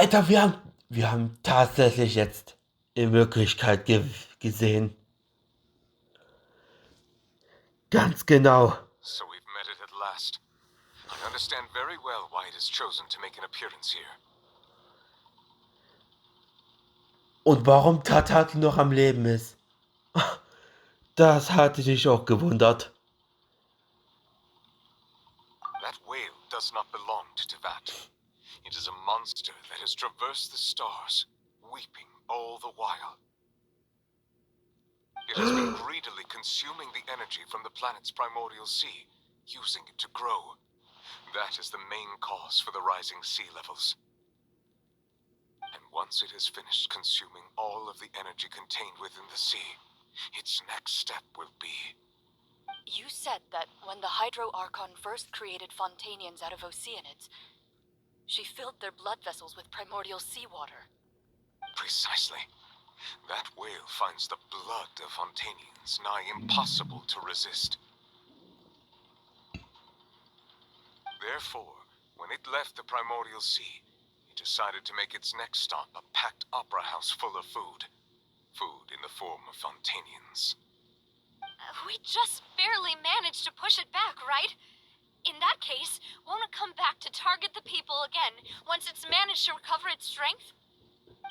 Alter, wir haben tatsächlich jetzt in Wirklichkeit gesehen. Ganz genau. So we've met it at last. I understand very well why it has chosen to make an appearance here. Und warum Tataki noch am Leben ist. Das hatte ich auch gewundert. That whale does not belong to Teyvat. It is a monster that has traversed the stars, weeping all the while. It has been greedily consuming the energy from the planet's primordial sea, using it to grow. That is the main cause for the rising sea levels. And once it has finished consuming all of the energy contained within the sea, its next step will be... You said that when the Hydro Archon first created Fontanians out of Oceanids, she filled their blood vessels with primordial seawater. Precisely. That whale finds the blood of Fontanians nigh impossible to resist. Therefore, when it left the primordial sea, it decided to make its next stop a packed opera house full of food. Food in the form of Fontanians. We just barely managed to push it back, right? In that case, won't it come back to target the people again once it's managed to recover its strength?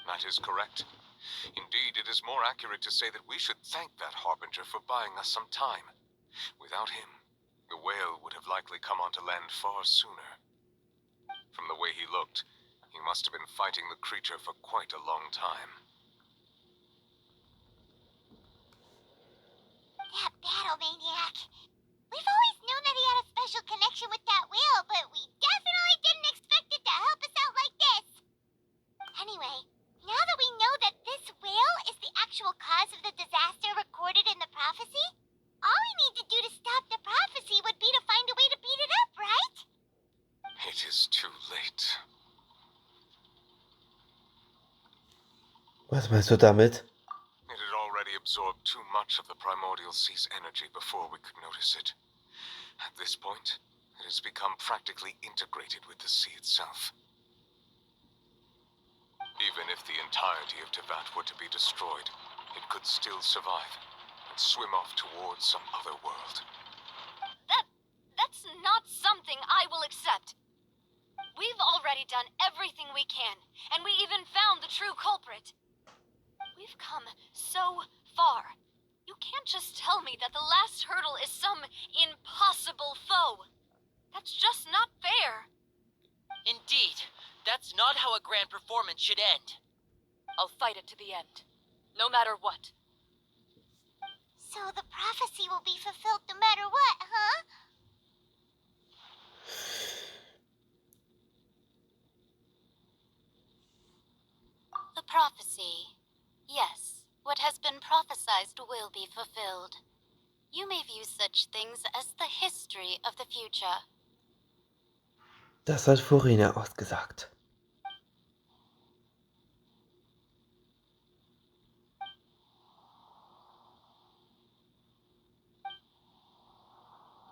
That is correct. Indeed, it is more accurate to say that we should thank that Harbinger for buying us some time. Without him, the whale would have likely come onto land far sooner. From the way he looked, he must have been fighting the creature for quite a long time. That battle maniac. We've always known that he had a special connection with that whale, but we definitely didn't expect it to help us out like this. Anyway, now that we know that this whale is the actual cause of the disaster recorded in the prophecy, all we need to do to stop the prophecy would be to find a way to beat it up, right? It is too late. Was meinst du damit? It had already absorbed too much of the primordial sea's energy before we could notice it. At this point, it has become practically integrated with the sea itself. Even if the entirety of Teyvat were to be destroyed, it could still survive and swim off towards some other world. That's not something I will accept. We've already done everything we can, and we even found the true culprit. We've come so far. You can't just tell me that the last hurdle is some impossible foe. That's just not fair. Indeed, that's not how a grand performance should end. I'll fight it to the end, no matter what. So the prophecy will be fulfilled no matter what, huh? The prophecy. Yes, what has been prophesied will be fulfilled. You may view such things as the history of the future. Das hat Furina ausgesagt.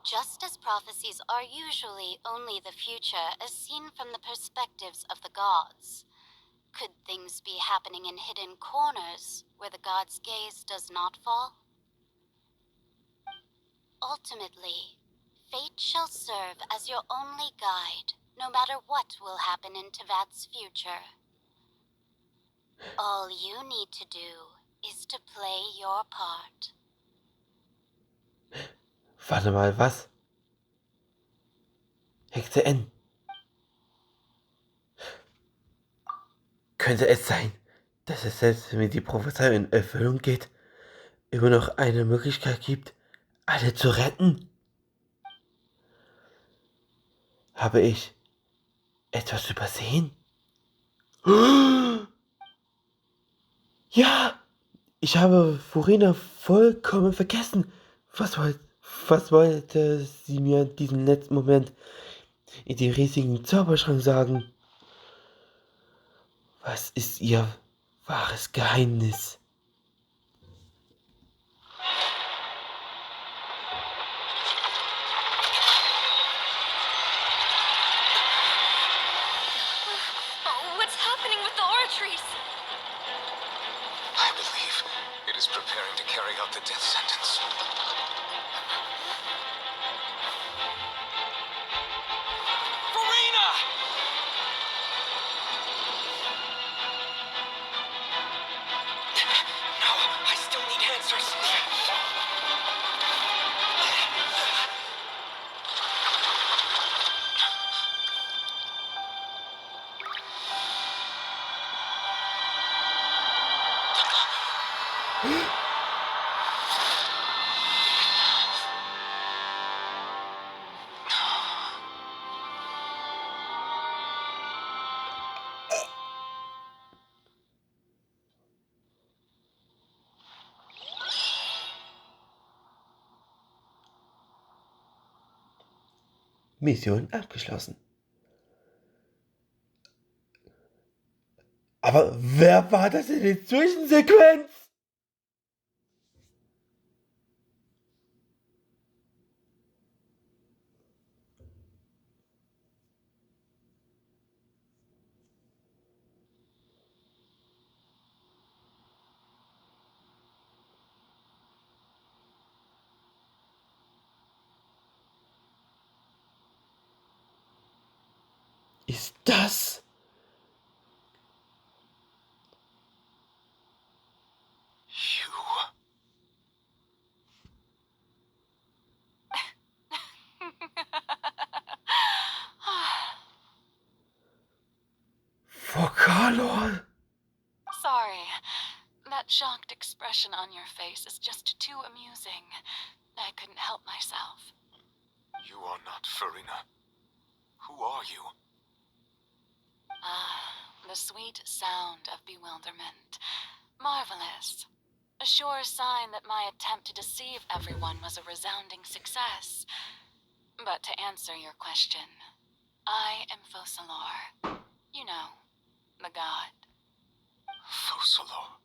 Just as prophecies are usually only the future as seen from the perspectives of the gods, could things be happening in hidden corners where the god's gaze does not fall? Ultimately, fate shall serve as your only guide, no matter what will happen in Teyvat's future. All you need to do is to play your part. Warte mal, was? Hexe N. Könnte es sein, dass es selbst wenn die Prophezeiung in Erfüllung geht, immer noch eine Möglichkeit gibt, alle zu retten? Habe ich etwas übersehen? Ja! Ich habe Furina vollkommen vergessen. Was wollte sie mir in diesem letzten Moment in den riesigen Zauberschrank sagen? Was ist ihr wahres Geheimnis? What's happening is preparing to carry out the death sentence. Verena! No, I still need answers. Mission abgeschlossen. Aber wer war das in der Zwischensequenz? Ist das? You. Vokalor? Sorry. That shocked expression on your face is just too amusing. I couldn't help myself. You are not Verena. Who are you? The sweet sound of bewilderment. Marvelous. A sure sign that my attempt to deceive everyone was a resounding success. But to answer your question, I am Fosalor. You know, the god. Fosalor.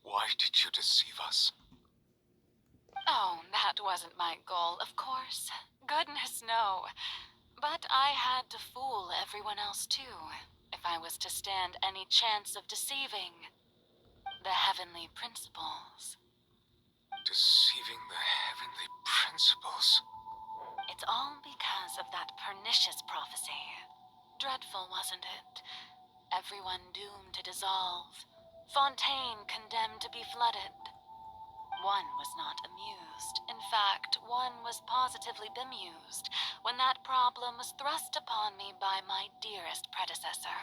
Why did you deceive us? Oh, that wasn't my goal, of course. Goodness, no. But I had to fool everyone else too, if I was to stand any chance of deceiving the heavenly principles. Deceiving the heavenly principles? It's all because of that pernicious prophecy. Dreadful, wasn't it? Everyone doomed to dissolve. Fontaine condemned to be flooded. One was not amused. In fact, one was positively bemused when that problem was thrust upon me by my dearest predecessor.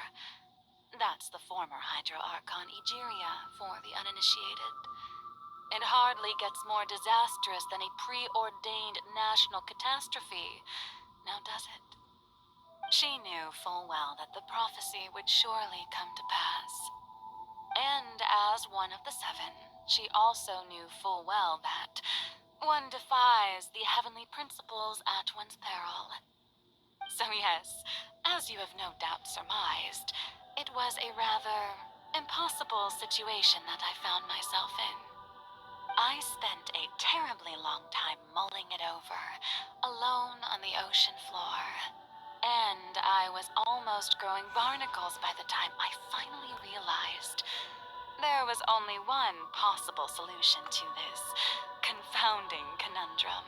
That's the former Hydro Archon Egeria for the uninitiated. It hardly gets more disastrous than a preordained national catastrophe, now does it? She knew full well that the prophecy would surely come to pass. And as one of the seven, she also knew full well that one defies the heavenly principles at one's peril. So yes, as you have no doubt surmised, it was a rather impossible situation that I found myself in. I spent a terribly long time mulling it over, alone on the ocean floor. And I was almost growing barnacles by the time I finally realized there was only one possible solution to this confounding conundrum.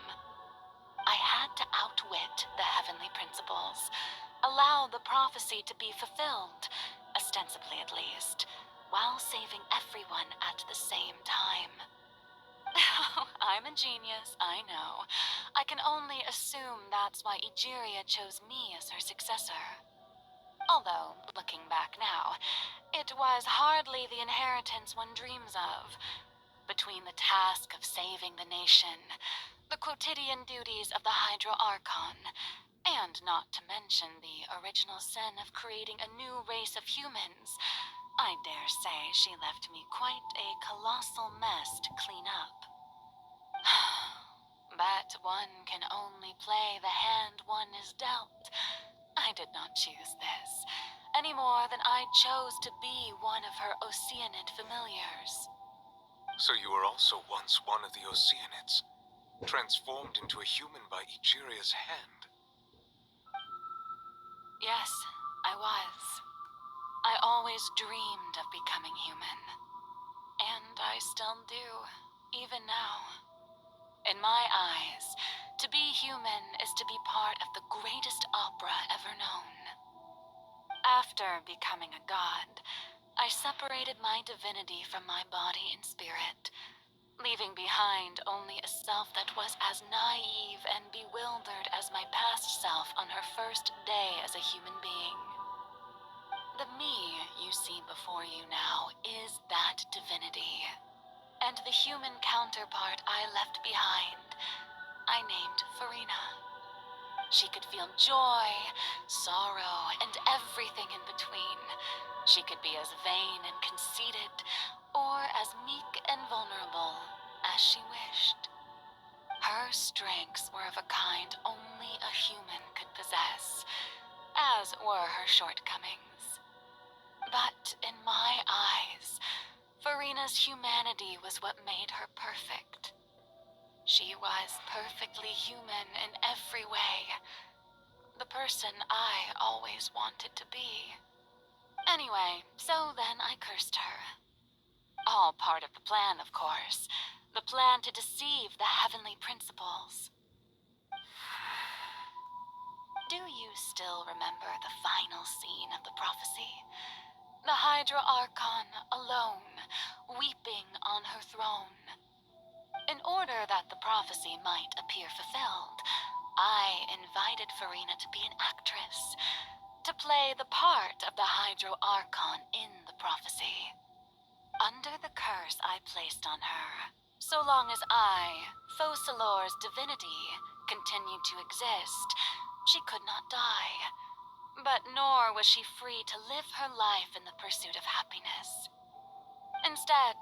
I had to outwit the heavenly principles, allow the prophecy to be fulfilled, ostensibly at least, while saving everyone at the same time. I'm a genius, I know. I can only assume that's why Egeria chose me as her successor. Although, looking back now, it was hardly the inheritance one dreams of. Between the task of saving the nation, the quotidian duties of the Hydro Archon, and not to mention the original sin of creating a new race of humans, I dare say she left me quite a colossal mess to clean up. But one can only play the hand one is dealt. I did not choose this, any more than I chose to be one of her Oceanid familiars. So you were also once one of the Oceanids, transformed into a human by Egeria's hand. Yes, I was. I always dreamed of becoming human. And I still do, even now. In my eyes, to be human is to be part of the greatest opera ever known. After becoming a god, I separated my divinity from my body and spirit, leaving behind only a self that was as naive and bewildered as my past self on her first day as a human being. The me you see before you now is that divinity, and the human counterpart I left behind, I named Farina. She could feel joy, sorrow, and everything in between. She could be as vain and conceited, or as meek and vulnerable as she wished. Her strengths were of a kind only a human could possess, as were her shortcomings. But in my eyes, Farina's humanity was what made her perfect. She was perfectly human in every way. The person I always wanted to be. Anyway, so then I cursed her. All part of the plan, of course. The plan to deceive the heavenly principles. Do you still remember the final scene of the prophecy? The Hydra Archon alone, weeping on her throne. In order that the prophecy might appear fulfilled, I invited Farina to be an actress, to play the part of the Hydro Archon in the prophecy. Under the curse I placed on her, so long as I, Fosalor's divinity, continued to exist, she could not die. But nor was she free to live her life in the pursuit of happiness. Instead,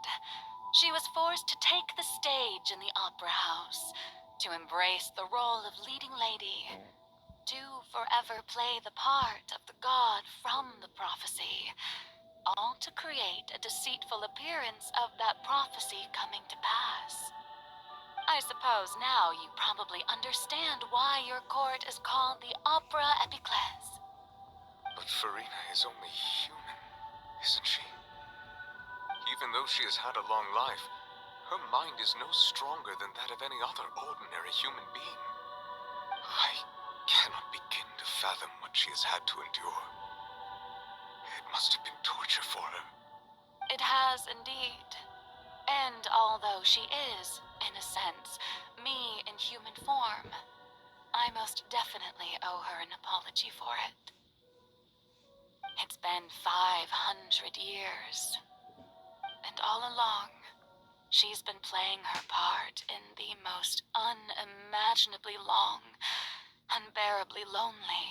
she was forced to take the stage in the opera house, to embrace the role of leading lady, to forever play the part of the god from the prophecy, all to create a deceitful appearance of that prophecy coming to pass. I suppose now you probably understand why your court is called the Opera Epiclese. But Farina is only human, isn't she? Even though she has had a long life, her mind is no stronger than that of any other ordinary human being. I cannot begin to fathom what she has had to endure. It must have been torture for her. It has indeed. And although she is, in a sense, me in human form, I most definitely owe her an apology for it. It's been 500 years. And all along, she's been playing her part in the most unimaginably long, unbearably lonely,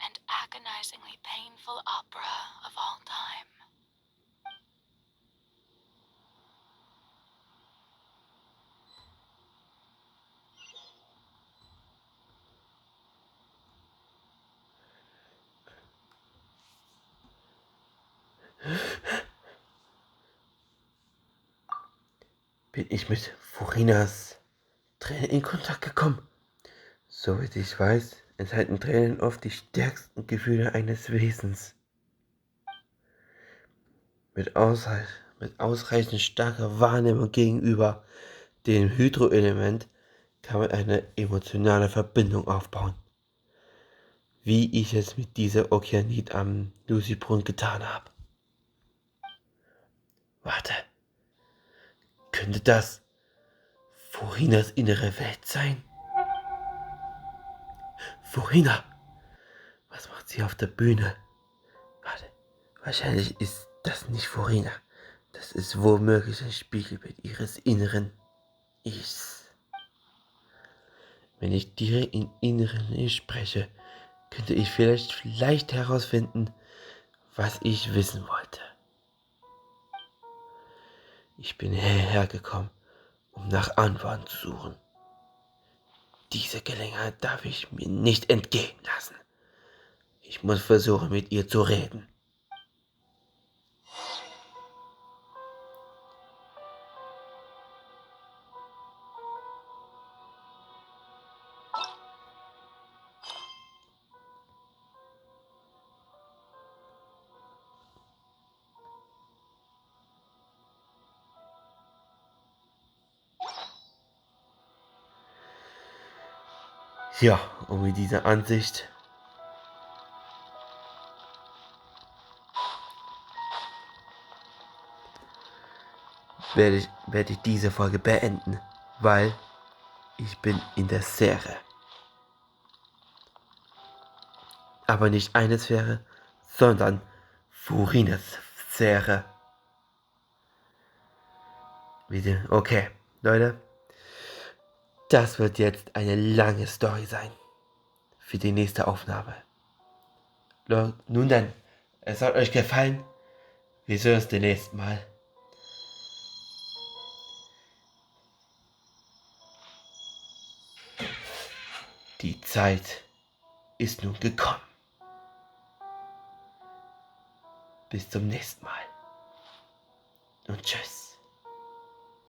and agonizingly painful opera of all time. Bin ich mit Furinas Tränen in Kontakt gekommen? Soweit ich weiß, enthalten Tränen oft die stärksten Gefühle eines Wesens. Mit, mit ausreichend starker Wahrnehmung gegenüber dem Hydroelement kann man eine emotionale Verbindung aufbauen. Wie ich es mit dieser Okeanit am Lucybrunn getan habe. Warte. Könnte das Furinas innere Welt sein? Furina! Was macht sie auf der Bühne? Warte. Wahrscheinlich ist das nicht Furina. Das ist womöglich ein Spiegelbild ihres inneren Ichs. Wenn ich dir im inneren Ich spreche, könnte ich vielleicht herausfinden, was ich wissen wollte. Ich bin hierher gekommen, um nach Antworten zu suchen. Diese Gelegenheit darf ich mir nicht entgehen lassen. Ich muss versuchen, mit ihr zu reden. Ja, und mit dieser Ansicht werde ich diese Folge beenden, weil ich bin in der Sphäre. Aber nicht eine Sphäre, sondern Furines Sphäre. Okay, Leute, das wird jetzt eine lange Story sein für die nächste Aufnahme. Nun dann, es hat euch gefallen. Wir sehen uns demnächst mal. Die Zeit ist nun gekommen. Bis zum nächsten Mal. Und tschüss.